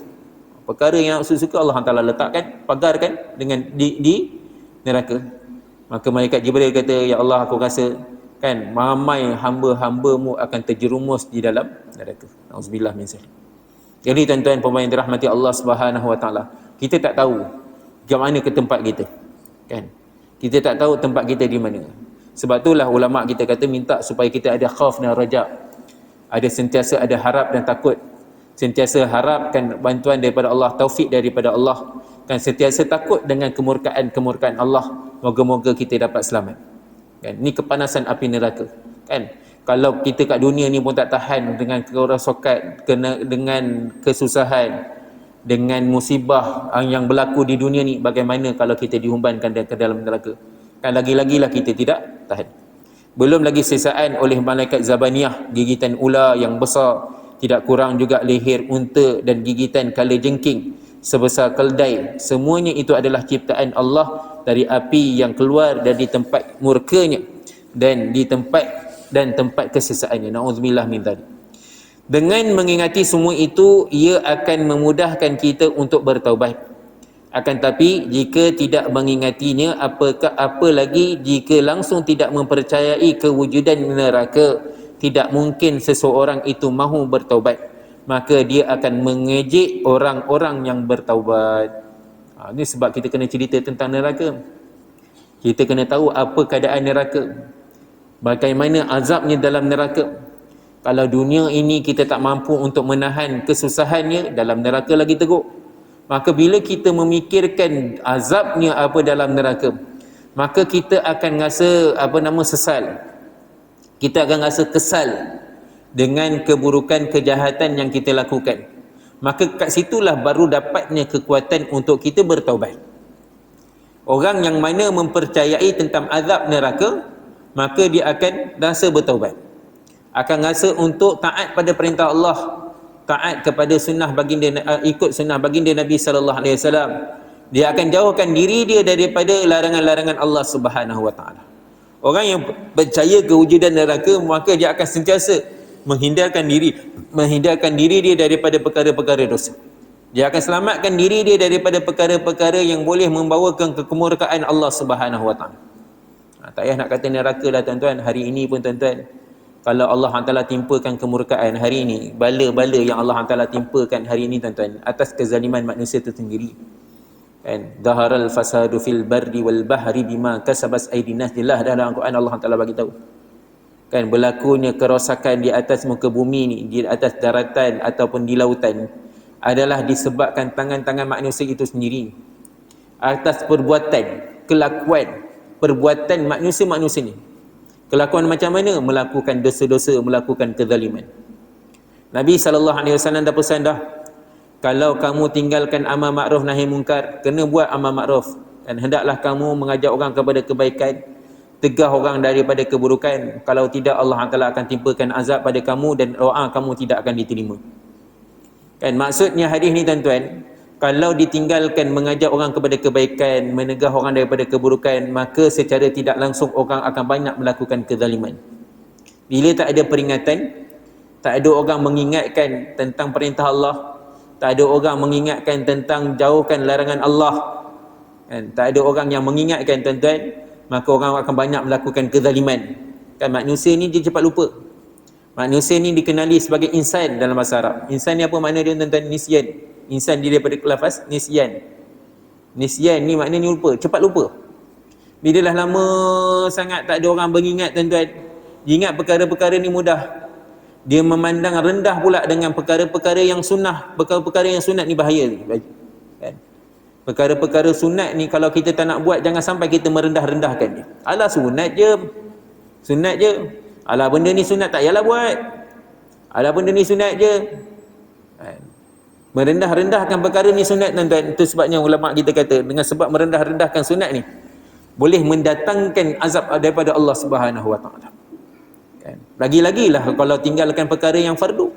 Perkara yang nafsu suka Allah Taala letakkan, pagarkan dengan di neraka. Maka malaikat Jibril kata, ya Allah, aku rasa kan ramai hamba-hambamu akan terjerumus di dalam neraka. Nauzubillah min zalik. Jadi tuan-tuan puan-puan yang dirahmati Allah Subhanahu Wa Taala, kita tak tahu ke mana ke tempat kita. Kan? Kita tak tahu tempat kita di mana. Sebab itulah ulama kita kata minta supaya kita ada khauf dan raja. Ada sentiasa ada harap dan takut. Sentiasa harapkan bantuan daripada Allah, taufik daripada Allah. Kan sentiasa takut dengan kemurkaan Allah. Moga-moga kita dapat selamat. Kan? Ini kepanasan api neraka. Kan? Kalau kita kat dunia ni pun tak tahan dengan kerosakan, dengan kesusahan, dengan musibah yang berlaku di dunia ni, bagaimana kalau kita dihumbankan ke dalam neraka? Kan lagi-lagilah kita tidak tahan. Belum lagi sisaan oleh malaikat Zabaniyah, gigitan ular yang besar, tidak kurang juga leher unta dan gigitan kala jengking sebesar keldai. Semuanya itu adalah ciptaan Allah dari api yang keluar dari tempat murkanya dan di tempat kesesaannya. Nauzubillah min dzalik. Dengan mengingati semua itu, ia akan memudahkan kita untuk bertaubat. Akan tapi jika tidak mengingatinya, apa lagi jika langsung tidak mempercayai kewujudan neraka, tidak mungkin seseorang itu mahu bertaubat. Maka dia akan mengejek orang-orang yang bertaubat. Ini sebab kita kena cerita tentang neraka. Kita kena tahu apa keadaan neraka, bagaimana azabnya dalam neraka. Kalau dunia ini kita tak mampu untuk menahan kesusahannya, dalam neraka lagi teruk. Maka bila kita memikirkan azabnya apa dalam neraka, maka kita akan rasa sesal. Kita akan rasa kesal dengan keburukan kejahatan yang kita lakukan. Maka kat situlah baru dapatnya kekuatan untuk kita bertaubat. Orang yang mana mempercayai tentang azab neraka, maka dia akan rasa bertaubat. Akan rasa untuk taat pada perintah Allah, taat kepada sunnah baginda, ikut sunnah baginda Nabi sallallahu alaihi wasallam. Dia akan jauhkan diri dia daripada larangan-larangan Allah Subhanahu wa taala. Orang yang percaya kewujudan neraka, maka dia akan sentiasa menghindarkan diri dia daripada perkara-perkara dosa. Dia akan selamatkan diri dia daripada perkara-perkara yang boleh membawakan kemurkaan Allah Subhanahu Wa Taala. Tak payah nak kata neraka dah tuan-tuan. Hari ini pun tuan-tuan, kalau Allah Taala timpakan kemurkaan hari ini, bala-bala yang Allah Taala timpakan hari ini tuan-tuan, atas kezaliman manusia itu sendiri. Kan, zaharal fasadu fil barri wal bahri bima kasabas aydin nas. Jelas dalam Al-Quran Allah Taala bagi tahu. Kan, berlakunya kerosakan di atas muka bumi ni, di atas daratan ataupun di lautan, adalah disebabkan tangan-tangan manusia itu sendiri atas perbuatan, kelakuan, perbuatan manusia-manusia ni. Kelakuan macam mana? Melakukan dosa-dosa, melakukan kezaliman. Nabi SAW dah pesan dah, kalau kamu tinggalkan amal makruf nahi mungkar, kena buat amal makruf, dan hendaklah kamu mengajak orang kepada kebaikan, tegah orang daripada keburukan. Kalau tidak, Allah Taala akan timpakan azab pada kamu dan doa kamu tidak akan diterima. Kan, maksudnya hadis ni tuan-tuan, kalau ditinggalkan mengajak orang kepada kebaikan, menegah orang daripada keburukan, maka secara tidak langsung orang akan banyak melakukan kezaliman. Bila tak ada peringatan, tak ada orang mengingatkan tentang perintah Allah, tak ada orang mengingatkan tentang jauhkan larangan Allah, kan, tak ada orang yang mengingatkan tuan-tuan, maka orang akan banyak melakukan kezaliman. Kan, manusia ni dia cepat lupa. Manusia ni dikenali sebagai insan dalam bahasa Arab. Insan ni apa makna dia tuan-tuan? Nisyan. Insan dia daripada lafaz nisyan. Nisyan ni maknanya lupa, cepat lupa. Bila dah lama sangat tak ada orang mengingat tuan-tuan, ingat perkara-perkara ni mudah, dia memandang rendah pula dengan perkara-perkara yang sunnah. Perkara-perkara yang sunat ni bahaya kan? Perkara-perkara sunat ni kalau kita tak nak buat, jangan sampai kita merendah-rendahkan dia. Alah sunat je, sunat je. Alah benda ni sunat, tak payahlah buat. Alah benda ni sunat je. Merendah-rendahkan perkara ni sunat tuan-tuan. Itu sebabnya ulama kita kata, dengan sebab merendah-rendahkan sunat ni, boleh mendatangkan azab daripada Allah Subhanahu Wa Taala. Kan, lagi-lagilah kalau tinggalkan perkara yang fardu.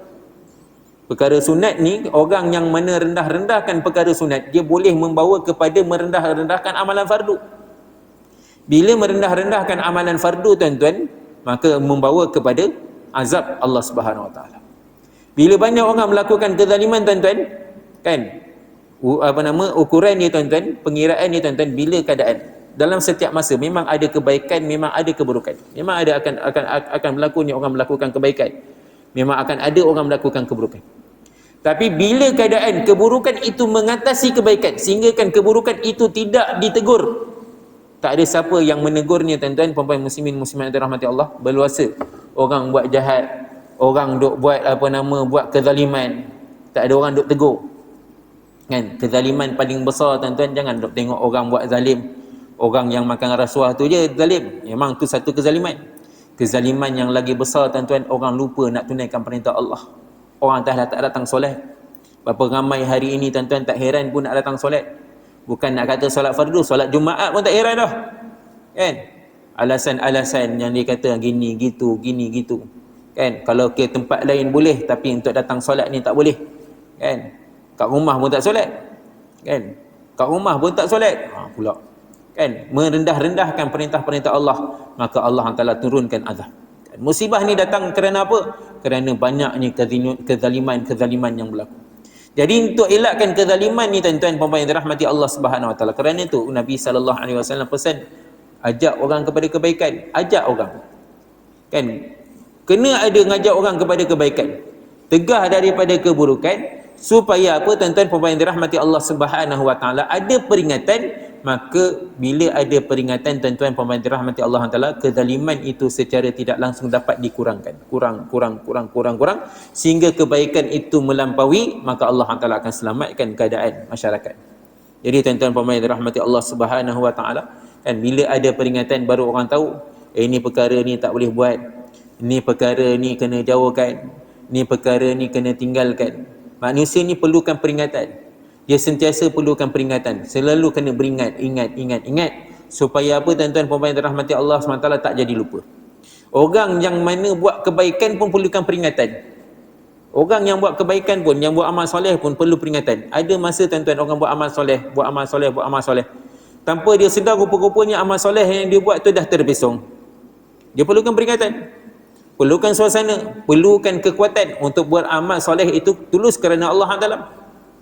Perkara sunat ni, orang yang mana rendah-rendahkan perkara sunat, dia boleh membawa kepada merendah-rendahkan amalan fardu. Bila merendah-rendahkan amalan fardu tuan-tuan, maka membawa kepada azab Allah Subhanahu Wa Taala. Bila banyak orang melakukan kezaliman tuan-tuan, kan, ukuran dia tuan-tuan, pengiraan dia tuan-tuan, bila keadaan dalam setiap masa memang ada kebaikan, memang ada keburukan. Memang ada akan berlakunya orang melakukan kebaikan, memang akan ada orang melakukan keburukan. Tapi bila keadaan keburukan itu mengatasi kebaikan, sehingga kan keburukan itu tidak ditegur, tak ada siapa yang menegurnya tuan-tuan, puan-puan muslimin muslimat yang dirahmati Allah. Berluasa orang buat jahat, orang duk buat buat kezaliman, tak ada orang duk tegur. Kan, kezaliman paling besar tuan-tuan, jangan duk tengok orang buat zalim, orang yang makan rasuah tu je zalim. Memang tu satu kezaliman. Kezaliman yang lagi besar tuan-tuan, orang lupa nak tunaikan perintah Allah. Orang tak datang solat. Berapa ramai hari ini tuan-tuan tak heran pun nak datang solat. Bukan nak kata solat fardu, solat Jumaat pun tak heran dah. Kan? Alasan-alasan yang dia kata gini gitu, gini gitu. Kan? Kalau ke tempat lain boleh, tapi untuk datang solat ni tak boleh. Kan? Kat rumah pun tak solat. Kan? Kat rumah pun tak solat. Pula. Kan? Merendah-rendahkan perintah-perintah Allah, maka Allah Taala turunkan azab. Kan? Musibah ni datang kerana apa? Kerana banyaknya kezaliman yang berlaku. Jadi untuk elakkan kezaliman ni tuan-tuan puan-puan yang dirahmati Allah Subhanahu Wa Taala, kerana itu Nabi SAW pesan, ajak orang kepada kebaikan, ajak orang. Kan, kena ada ngajak orang kepada kebaikan, tegah daripada keburukan, supaya apa tuan-tuan puan-puan yang dirahmati Allah Subhanahu Wa Taala, ada peringatan. Maka bila ada peringatan tuan-tuan puan-puan yang dirahmati Allah Taala, kezaliman itu secara tidak langsung dapat dikurangkan, kurang sehingga kebaikan itu melampaui, maka Allah Taala akan selamatkan keadaan masyarakat. Jadi tuan-tuan puan-puan yang dirahmati Allah Subhanahu Wa Taala, kan, bila ada peringatan baru orang tahu, ini perkara ni tak boleh buat, ni perkara ni kena jauhkan, ni perkara ni kena tinggalkan. Manusia ni perlukan peringatan. Dia sentiasa perlukan peringatan, selalu kena beringat, ingat, supaya apa tuan-tuan puan-puan yang dirahmati Allah SWT tak jadi lupa. Orang yang mana buat kebaikan pun perlukan peringatan. Orang yang buat kebaikan pun, yang buat amal soleh pun perlu peringatan. Ada masa tuan-tuan orang buat amal soleh, tanpa dia sedar rupa-rupanya amal soleh yang dia buat tu dah terpesong. Dia perlukan peringatan, perlukan suasana, perlukan kekuatan untuk buat amal soleh itu tulus kerana Allah Taala.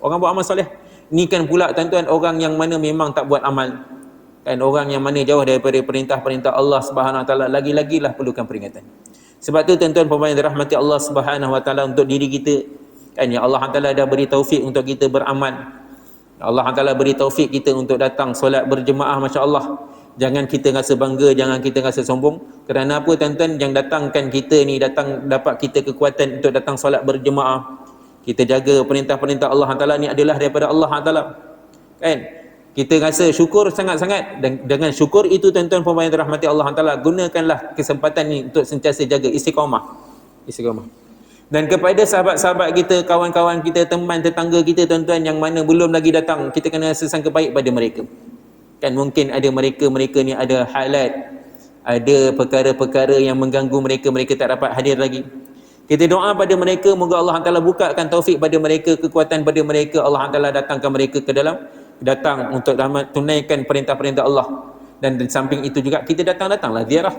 orang buat amal soleh. Ni kan pula tuan-tuan orang yang mana memang tak buat amal, kan, orang yang mana jauh daripada perintah-perintah Allah Subhanahu Wa Taala, lagi-lagilah perlukan peringatan. Sebab tu tuan-tuan puan-puan yang dirahmati Allah Subhanahu Wa Taala, untuk diri kita, kan, ya Allah Taala dah beri taufik untuk kita beramal. Allah Taala beri taufik kita untuk datang solat berjemaah, masya-Allah. Jangan kita rasa bangga, jangan kita rasa sombong. Kerana apa tuan-tuan, yang datangkan kita ni, datang dapat kita kekuatan untuk datang solat berjemaah. Kita jaga perintah-perintah Allah Taala ni adalah daripada Allah Taala. Kan? Kita rasa syukur sangat-sangat, dan dengan syukur itu tuan-tuan puan-puan yang dirahmati Allah Taala, gunakanlah kesempatan ni untuk sentiasa jaga istiqamah. Istiqamah. Dan kepada sahabat-sahabat kita, kawan-kawan kita, teman tetangga kita tuan-tuan yang mana belum lagi datang, kita kena rasa sangka baik pada mereka. Kan mungkin ada mereka ni ada halat, ada perkara-perkara yang mengganggu mereka, mereka tak dapat hadir lagi. Kita doa pada mereka, moga Allah Taala bukakan taufik pada mereka, kekuatan pada mereka, Allah Taala datangkan mereka ke dalam, datang untuk tunaikan perintah-perintah Allah. Dan di samping itu juga kita datanglah ziarah,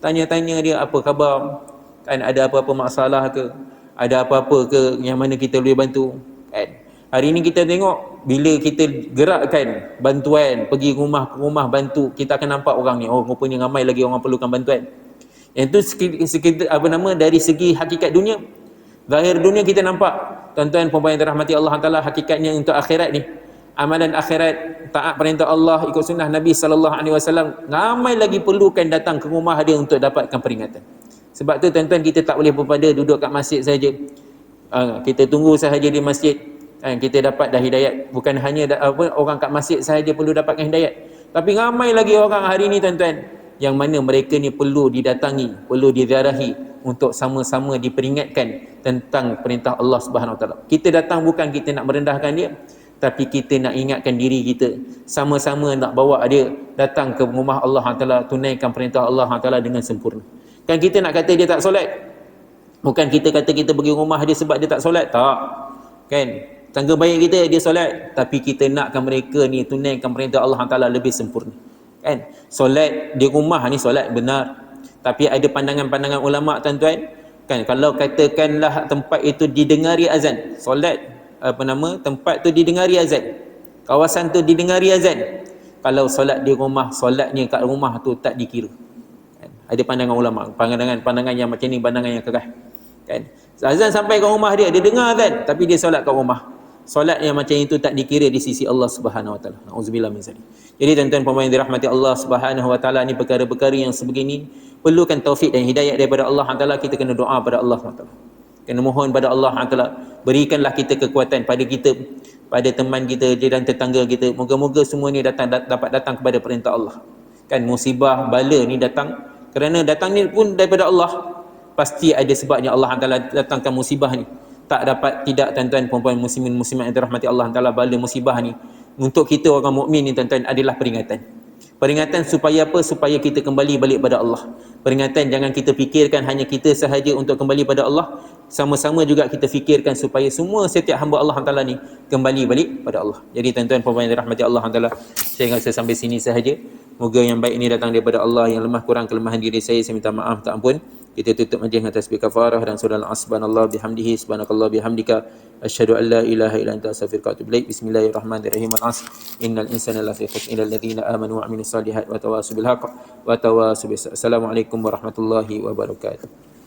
tanya-tanya dia apa khabar, kan, ada apa-apa masalah ke, ada apa-apa ke yang mana kita boleh bantu, kan. Hari ini kita tengok, bila kita gerakkan bantuan, pergi rumah ke rumah bantu, kita akan nampak orang ni, oh rupanya ramai lagi orang perlukan bantuan. Yang itu dari segi hakikat dunia. Zahir dunia kita nampak, tuan-tuan puan-puan yang dirahmati Allah Taala, hakikatnya untuk akhirat ni, amalan akhirat, taat perintah Allah, ikut sunnah Nabi SAW, ramai lagi perlukan datang ke rumah dia untuk dapatkan peringatan. Sebab tu tuan-tuan, kita tak boleh berpada duduk kat masjid saja. Kita tunggu sahaja di masjid, kita dapat dah hidayat. Bukan hanya orang kat masjid sahaja perlu dapatkan hidayat, tapi ramai lagi orang hari ni tuan-tuan, yang mana mereka ni perlu didatangi, perlu diziarahi untuk sama-sama diperingatkan tentang perintah Allah Subhanahu Wa Taala. Kita datang bukan kita nak merendahkan dia, tapi kita nak ingatkan diri kita, sama-sama nak bawa dia datang ke rumah Allah Taala, tunaikan perintah Allah Taala dengan sempurna. Kan kita nak kata dia tak solat, bukan kita kata kita pergi rumah dia sebab dia tak solat, tak, kan. Tangga baik kita dia solat, tapi kita nakkan mereka ni tunaikan perintah Allah Taala lebih sempurna, kan. Solat di rumah ni solat benar, tapi ada pandangan-pandangan ulama tuan-tuan, kan, kalau katakanlah tempat itu didengari azan, solat tempat tu didengari azan, kawasan tu didengari azan, kalau solat di rumah, solatnya kat rumah tu tak dikira, kan. Ada pandangan ulama, pandangan yang macam ni, pandangan yang keras, kan. Azan sampai ke rumah dia dengar azan, tapi dia solat kat rumah, solat yang macam itu tak dikira di sisi Allah Subhanahu Wa Taala. Auzubillah min zalik. Jadi tuan-tuan puan-puan yang dirahmati Allah Subhanahu Wa Taala, ni perkara-perkara yang sebegini perlukan taufik dan hidayat daripada Allah Taala. Kita kena doa pada Allah Taala, kena mohon pada Allah Taala, berikanlah kita kekuatan pada kita, pada teman kita, jiran tetangga kita. Moga-moga semua ni dapat datang kepada perintah Allah, kan. Musibah bala ni datang kerana datang ni pun daripada Allah, pasti ada sebabnya Allah Taala datangkan musibah ni. Tak dapat tidak tuan-tuan puan-puan muslimin muslimat yang dirahmati Allah Taala, bala musibah ni untuk kita orang mukmin ni tuan-tuan adalah peringatan. Peringatan supaya apa? Supaya kita kembali balik pada Allah. Peringatan jangan kita fikirkan hanya kita sahaja untuk kembali pada Allah, sama-sama juga kita fikirkan supaya semua setiap hamba Allah Taala ni kembali balik pada Allah. Jadi tuan-tuan puan-puan yang dirahmati Allah Taala, saya rasa sampai sini sahaja. Moga yang baik ini datang daripada Allah, yang lemah kurang kelemahan diri saya minta maaf, tak ampun. Kita tutup majlis dengan tasbih kafarah dan surah Al-Subhanallah bihamdihi, subhanakallah bihamdika, asyhadu an la ilaha illa anta, astaghfiruka wa atubu ilaik. Bismillahirrahmanirrahim. Al-'asr, innal insana lafi khusr illa alladziina aamanu wa 'amilus shalihaati wa tawassaw bil haqq wa tawassaw bis sabr. Assalamualaikum warahmatullahi wabarakatuh.